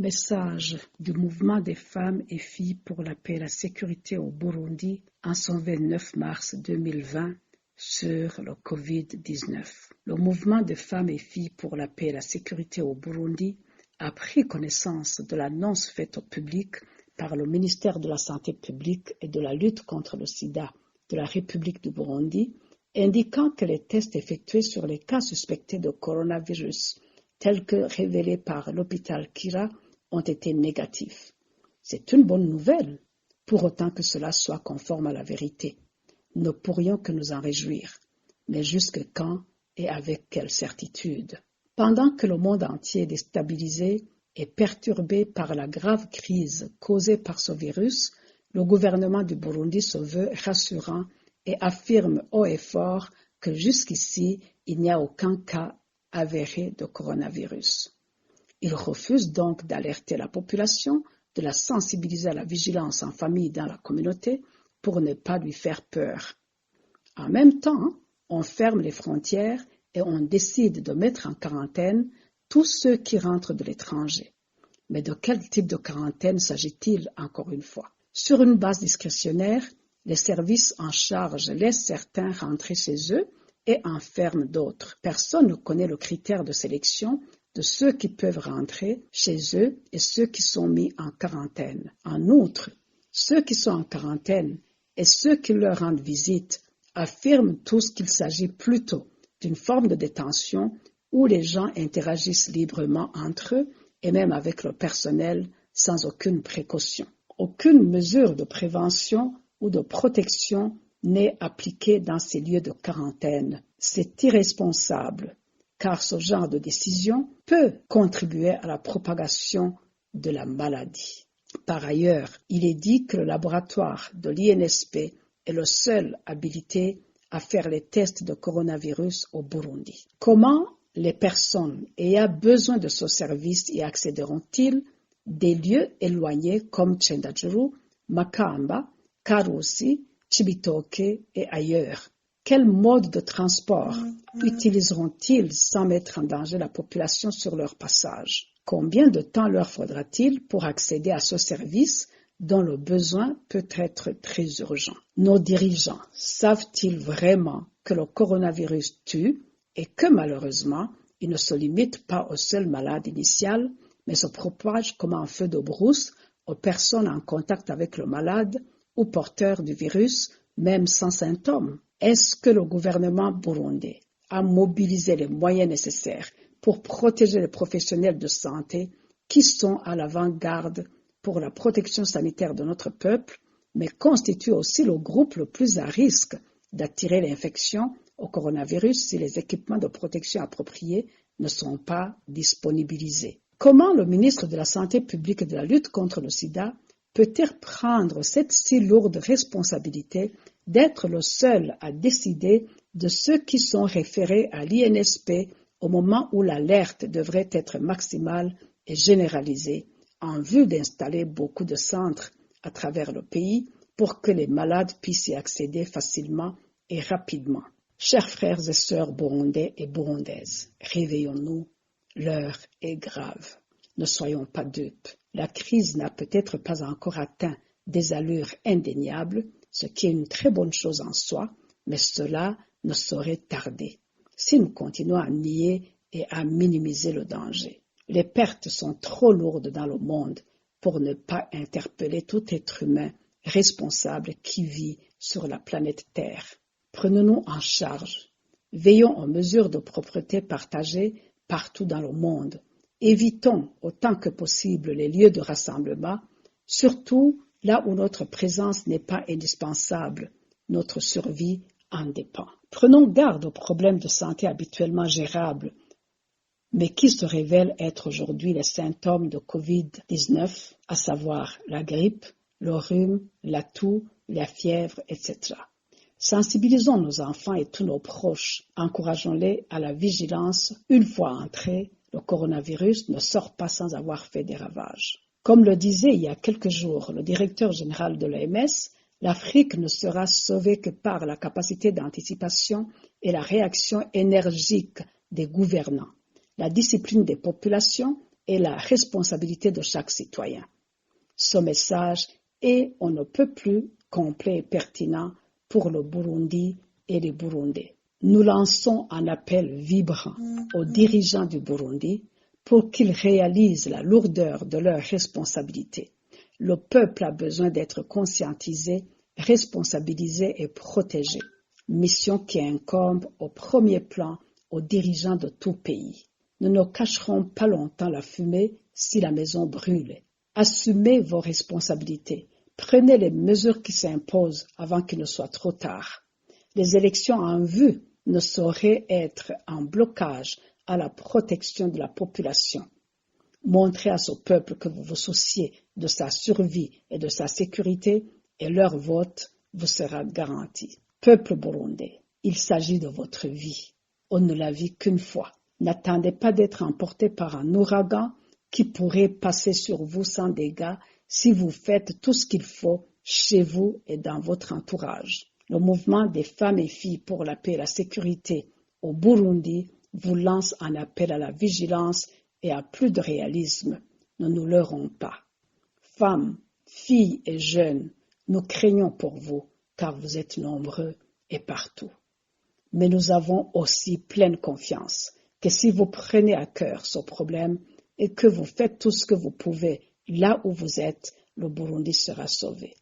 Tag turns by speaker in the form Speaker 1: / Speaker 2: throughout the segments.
Speaker 1: Message du mouvement des femmes et filles pour la paix et la sécurité au Burundi en son 29 mars 2020 sur le Covid-19. Le mouvement des femmes et filles pour la paix et la sécurité au Burundi a pris connaissance de l'annonce faite au public par le ministère de la Santé publique et de la lutte contre le sida de la République du Burundi, indiquant que les tests effectués sur les cas suspectés de coronavirus, tels que révélés par l'hôpital Kira, ont été négatifs. C'est une bonne nouvelle, pour autant que cela soit conforme à la vérité. Nous ne pourrions que nous en réjouir, mais jusque quand et avec quelle certitude? Pendant que le monde entier est déstabilisé et perturbé par la grave crise causée par ce virus, le gouvernement du Burundi se veut rassurant et affirme haut et fort que jusqu'ici, il n'y a aucun cas avéré de coronavirus. Il refuse donc d'alerter la population, de la sensibiliser à la vigilance en famille et dans la communauté pour ne pas lui faire peur. En même temps, on ferme les frontières et on décide de mettre en quarantaine tous ceux qui rentrent de l'étranger. Mais de quel type de quarantaine s'agit-il encore une fois? Sur une base discrétionnaire, les services en charge laissent certains rentrer chez eux et enferment d'autres. Personne ne connaît le critère de sélection de ceux qui peuvent rentrer chez eux et ceux qui sont mis en quarantaine. En outre, ceux qui sont en quarantaine et ceux qui leur rendent visite affirment tous qu'il s'agit plutôt d'une forme de détention où les gens interagissent librement entre eux et même avec le personnel sans aucune précaution. Aucune mesure de prévention ou de protection n'est appliquée dans ces lieux de quarantaine. C'est irresponsable, car ce genre de décision peut contribuer à la propagation de la maladie. Par ailleurs, il est dit que le laboratoire de l'INSP est le seul habilité à faire les tests de coronavirus au Burundi. Comment les personnes ayant besoin de ce service y accéderont-ils des lieux éloignés comme Tchendajuru, Makamba, Karusi, Chibitoke et ailleurs? Quel mode de transport utiliseront-ils sans mettre en danger la population sur leur passage? Combien de temps leur faudra-t-il pour accéder à ce service dont le besoin peut être très urgent? Nos dirigeants savent-ils vraiment que le coronavirus tue et que malheureusement, il ne se limite pas au seul malade initial, mais se propage comme un feu de brousse aux personnes en contact avec le malade ou porteurs du virus, même sans symptômes? Est-ce que le gouvernement burundais a mobilisé les moyens nécessaires pour protéger les professionnels de santé qui sont à l'avant-garde pour la protection sanitaire de notre peuple, mais constituent aussi le groupe le plus à risque d'attirer l'infection au coronavirus si les équipements de protection appropriés ne sont pas disponibilisés? Comment le ministre de la Santé publique et de la lutte contre le sida peut-il prendre cette si lourde responsabilité d'être le seul à décider de ceux qui sont référés à l'INSP au moment où l'alerte devrait être maximale et généralisée en vue d'installer beaucoup de centres à travers le pays pour que les malades puissent y accéder facilement et rapidement? Chers frères et sœurs burundais et burundaises, réveillons-nous, l'heure est grave. Ne soyons pas dupes. La crise n'a peut-être pas encore atteint des allures indéniables, ce qui est une très bonne chose en soi, mais cela ne saurait tarder si nous continuons à nier et à minimiser le danger. Les pertes sont trop lourdes dans le monde pour ne pas interpeller tout être humain responsable qui vit sur la planète Terre. Prenons-nous en charge. Veillons aux mesures de propreté partagées partout dans le monde. Évitons autant que possible les lieux de rassemblement, surtout là où notre présence n'est pas indispensable. Notre survie en dépend. Prenons garde aux problèmes de santé habituellement gérables, mais qui se révèlent être aujourd'hui les symptômes de Covid-19, à savoir la grippe, le rhume, la toux, la fièvre, etc. Sensibilisons nos enfants et tous nos proches, encourageons-les à la vigilance. Une fois entrés, le coronavirus ne sort pas sans avoir fait des ravages. Comme le disait il y a quelques jours le directeur général de l'OMS, l'Afrique ne sera sauvée que par la capacité d'anticipation et la réaction énergique des gouvernants, la discipline des populations est la responsabilité de chaque citoyen. Ce message est on ne peut plus complet et pertinent pour le Burundi et les Burundais. Nous lançons un appel vibrant aux dirigeants du Burundi pour qu'ils réalisent la lourdeur de leurs responsabilités. Le peuple a besoin d'être conscientisé, responsabilisé et protégé. Mission qui incombe au premier plan aux dirigeants de tout pays. Nous ne cacherons pas longtemps la fumée si la maison brûle. Assumez vos responsabilités. Prenez les mesures qui s'imposent avant qu'il ne soit trop tard. Les élections en vue ne sauraient être un blocage à la protection de la population. Montrez à ce peuple que vous vous souciez de sa survie et de sa sécurité et leur vote vous sera garanti. Peuple burundais, il s'agit de votre vie. On ne la vit qu'une fois. N'attendez pas d'être emporté par un ouragan qui pourrait passer sur vous sans dégâts si vous faites tout ce qu'il faut chez vous et dans votre entourage. Le mouvement des femmes et filles pour la paix et la sécurité au Burundi vous lance un appel à la vigilance et à plus de réalisme. Ne nous leurrons pas. Femmes, filles et jeunes, nous craignons pour vous car vous êtes nombreux et partout. Mais nous avons aussi pleine confiance que si vous prenez à cœur ce problème et que vous faites tout ce que vous pouvez là où vous êtes, le Burundi sera sauvé.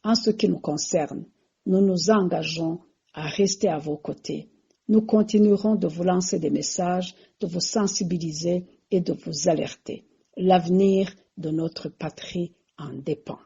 Speaker 1: En ce qui nous concerne, nous nous engageons à rester à vos côtés. Nous continuerons de vous lancer des messages, de vous sensibiliser et de vous alerter. L'avenir de notre patrie en dépend.